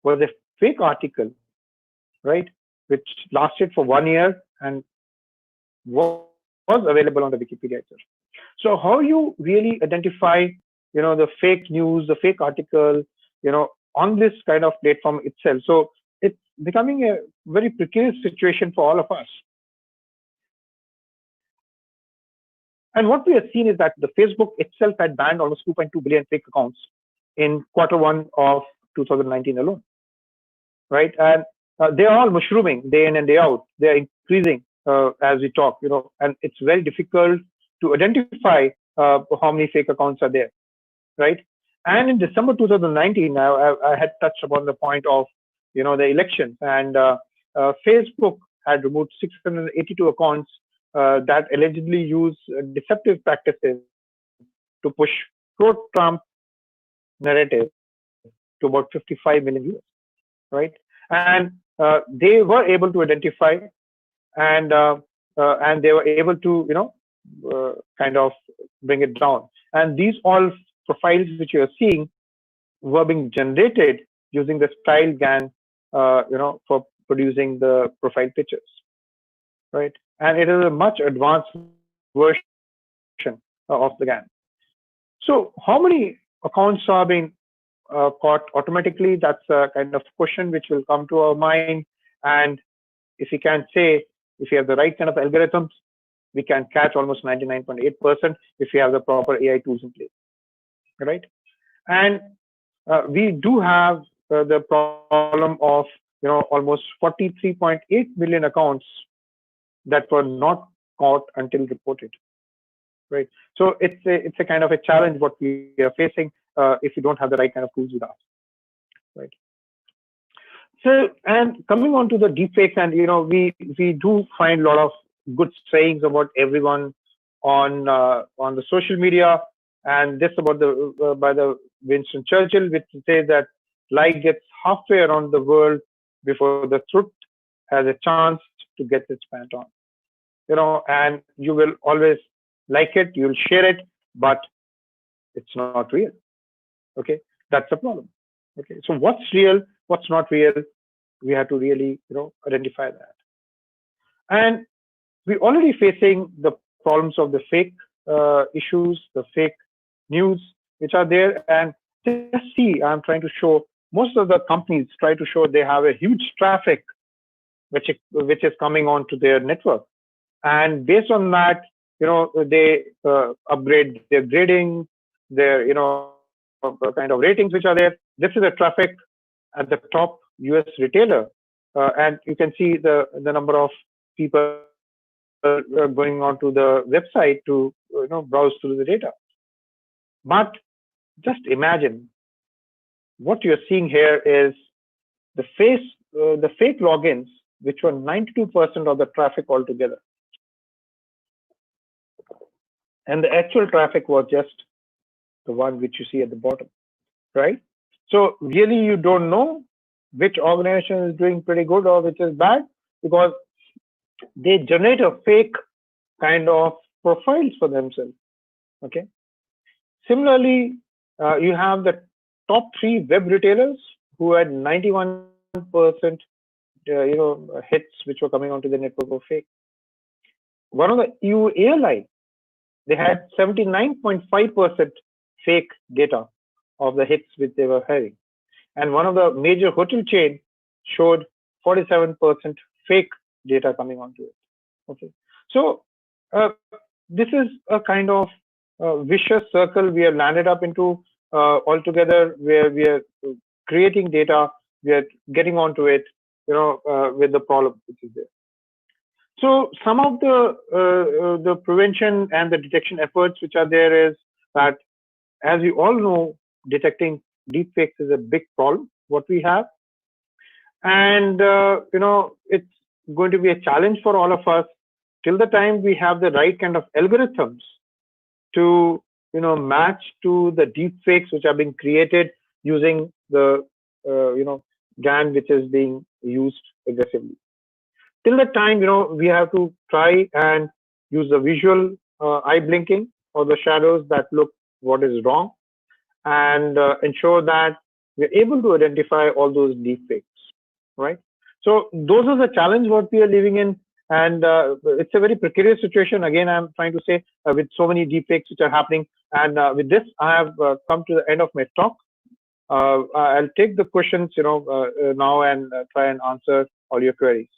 was a fake article, right, which lasted for 1 year and was available on the Wikipedia itself. So how you really identify, the fake news, the fake article, on this kind of platform itself. So it's becoming a very precarious situation for all of us. And what we have seen is that the Facebook itself had banned almost 2.2 billion fake accounts in Q1 of 2019 alone, right? And they are all mushrooming day in and day out. They are increasing as we talk, and it's very difficult to identify how many fake accounts are there, right? And in December 2019, I had touched upon the point of, the elections, and Facebook had removed 682 accounts that allegedly use deceptive practices to push pro-Trump narrative to about 55 million viewers, right? And they were able to identify, and they were able to, kind of bring it down. And these all profiles which you are seeing were being generated using the style GAN, for producing the profile pictures, right? And it is a much advanced version of the GAN. So how many accounts are being caught automatically? That's a kind of question which will come to our mind. And if you can say, if you have the right kind of algorithms, we can catch almost 99.8% if you have the proper AI tools in place, right? And we do have the problem of, almost 43.8 million accounts that were not caught until reported, right? So it's a kind of a challenge what we are facing if you don't have the right kind of tools with us, right? So, and coming on to the deepfakes, and we do find a lot of good sayings about everyone on the social media, and this about the by the Winston Churchill, which says that lie gets halfway around the world before the truth has a chance to get its pant on. And you will always like it, you'll share it, but it's not real. Okay, that's the problem. Okay, so what's real, what's not real, we have to really, identify that. And we're already facing the problems of the fake issues, the fake news, which are there. And just see, I'm trying to show most of the companies try to show they have a huge traffic which is coming onto their network, and based on that, they upgrade their grading, their kind of ratings which are there. This is the traffic at the top US retailer, and you can see the number of people going onto the website to browse through the data. But just imagine what you're seeing here is the fake logins, which were 92% of the traffic altogether, and the actual traffic was just the one which you see at the bottom, right? So really, you don't know which organization is doing pretty good or which is bad, because they generate a fake kind of profiles for themselves. Okay. Similarly, you have the top 3 web retailers who had 91% hits which were coming onto the network were fake. One of the EU airlines, they had 79.5% fake data of the hits which they were having, and one of the major hotel chain showed 47% fake data coming onto it. Okay, so this is a kind of vicious circle we have landed up into altogether, where we are creating data, we are getting onto it, with the problem which is there. So some of the prevention and the detection efforts which are there is that, as you all know, detecting deepfakes is a big problem what we have, and it's going to be a challenge for all of us till the time we have the right kind of algorithms to match to the deepfakes which are being created using the GAN which is being used aggressively. Till the time, we have to try and use the visual eye blinking or the shadows that look what is wrong, and ensure that we're able to identify all those deepfakes, right? So those are the challenge what we are living in, and it's a very precarious situation. Again, I'm trying to say with so many deepfakes which are happening, and with this, I have come to the end of my talk. I'll take the questions, now and try and answer all your queries.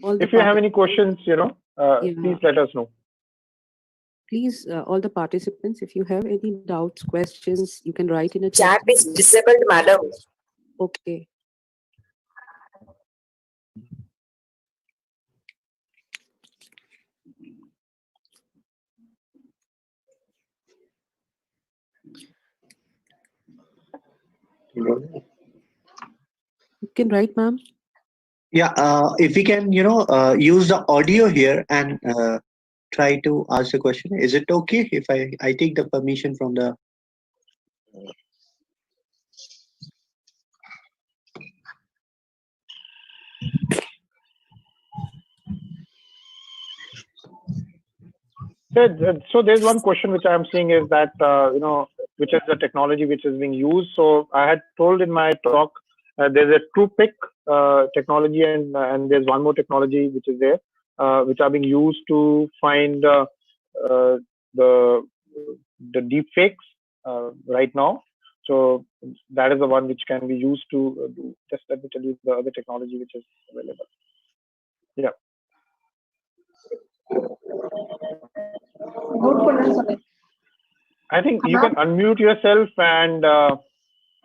If you have any questions, please let us know. Please, all the participants, if you have any doubts, questions, you can write in a chat is disabled, madam. Okay. You can write, ma'am. Yeah, if we can, use the audio here and try to ask the question. Is it okay if I take the permission from the... So there's one question which I'm seeing is that, which is the technology which is being used. So I had told in my talk, there's a TruePic technology, and there's one more technology which is there, which are being used to find the deep fakes right now. So that is the one which can be used to do. Just let me tell you the other technology which is available. Yeah. I think you can unmute yourself and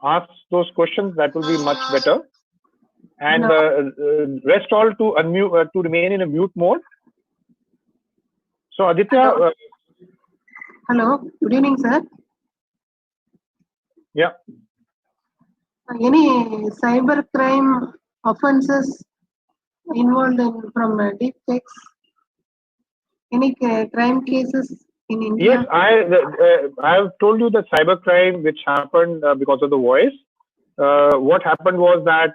ask those questions. That will be much better. And rest all to unmute, to remain in a mute mode. So Aditya. Hello. Good evening, sir. Yeah. Any cyber crime offenses involved from deepfakes? Any crime cases in India? Yes, I have told you the cybercrime which happened because of the voice. What happened was that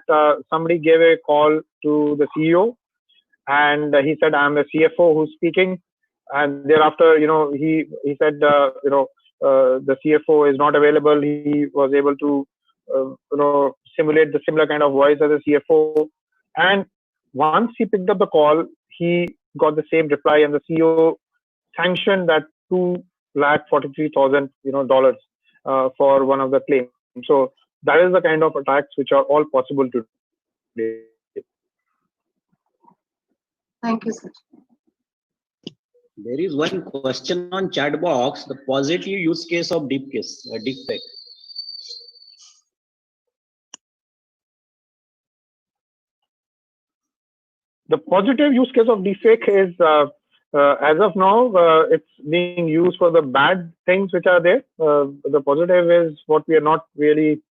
somebody gave a call to the CEO, and he said, "I'm a CFO who's speaking." And thereafter, he said, the CFO is not available. He was able to, simulate the similar kind of voice as a CFO. And once he picked up the call, he got the same reply, and the CEO sanctioned that $243,000 dollars for one of the claims. So that is the kind of attacks which are all possible today. Thank you, sir. There is one question on chat box, the positive use case of deepfake. The positive use case of deepfake is, as of now, it's being used for the bad things which are there. The positive is what we are not really,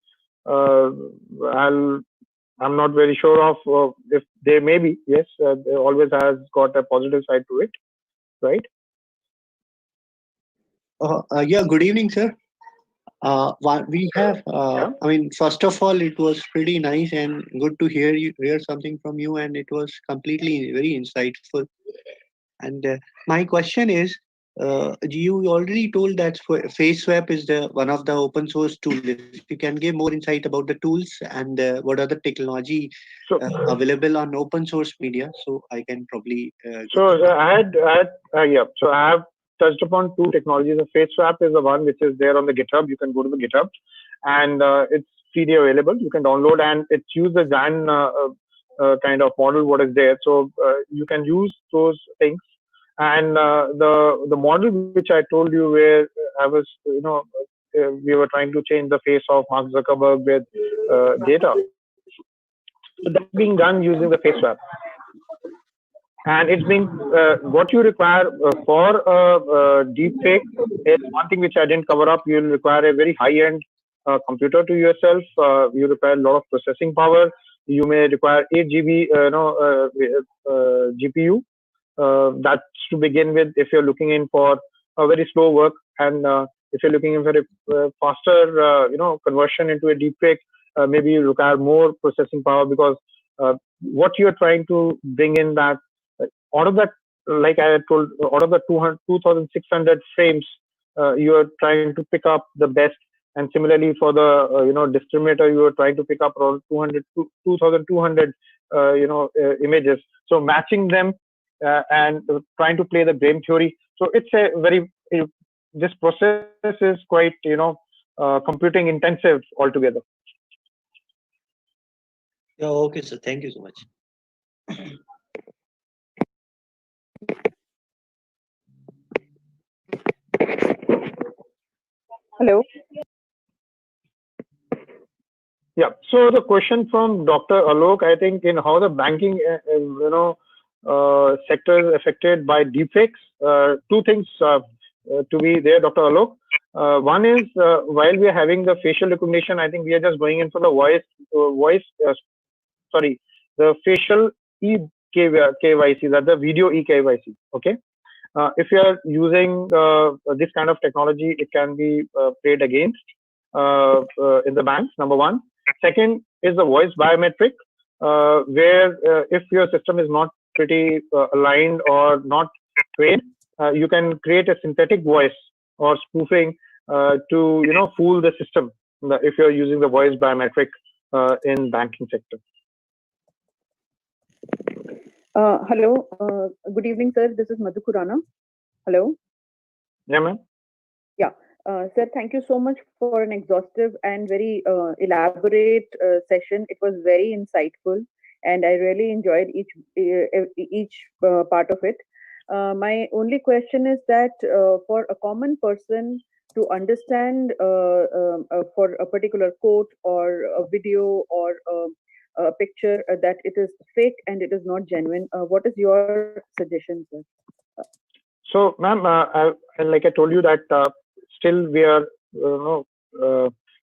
I'm not very sure of if there may be. Yes, there always has got a positive side to it, right? Yeah, good evening, sir. We have, Yeah. I mean, first of all, it was pretty nice and good to hear something from you, and it was completely very insightful. And my question is, you already told that FaceSwap is one of the open source tools. If you can give more insight about the tools and what are the technology So, available on open source media, so I can probably. So I have touched upon two technologies. The FaceSwap is the one which is there on the GitHub. You can go to the GitHub, and it's freely available. You can download, and it's used the Jan kind of model what is there. So you can use those things. And the model which I told you, where I was, we were trying to change the face of Mark Zuckerberg with data. So that's being done using the FaceSwap. And it's being what you require for deepfake is one thing which I didn't cover up. You'll require a very high-end computer to yourself. You require a lot of processing power. You may require 8 GB GPU. That's to begin with. If you're looking in for a very slow work, and if you're looking in for a faster, conversion into a deepfake, maybe you require more processing power, because what you're trying to bring in that. Out of that, like I had told, out of the 2,600 frames, you are trying to pick up the best. And similarly for the discriminator, you are trying to pick up around 2,200 images. So matching them and trying to play the game theory. So it's a very this process is quite computing intensive altogether. Yeah, okay, sir. Thank you so much. Hello. Yeah. So the question from Dr. Alok, I think, in how the banking, sector is affected by deepfakes. Two things to be there, Dr. Alok. One is while we are having the facial recognition, I think we are just going in for the the facial e-KYC, that's the video e-KYC. Okay. If you are using this kind of technology, it can be played against in the banks, number one. Second is the voice biometric, where if your system is not pretty aligned or not trained, you can create a synthetic voice or spoofing to fool the system if you're using the voice biometric in banking sector. Hello. Good evening, sir. This is Madhu Khurana. Hello. Yeah, ma'am. Yeah. Sir, thank you so much for an exhaustive and very elaborate session. It was very insightful, and I really enjoyed each part of it. My only question is that for a common person to understand for a particular quote or a video or a picture that it is fake and it is not genuine, what is your suggestion, sir? So, ma'am, like I told you that still we are,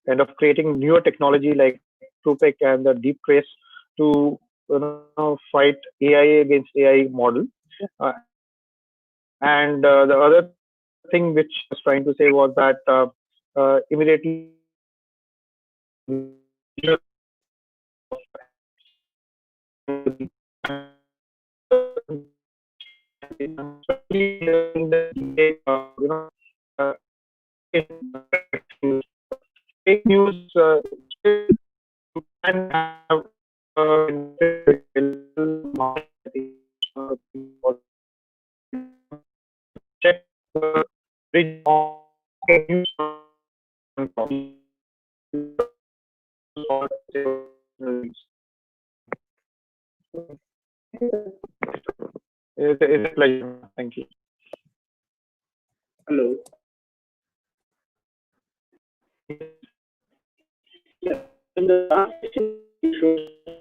kind of creating newer technology like TruePic and the Deep Trace to fight AI against AI model. And the other thing which I was trying to say was that immediately fake news can have check It's a pleasure. Thank you. Hello. Yeah. In the last session, you showed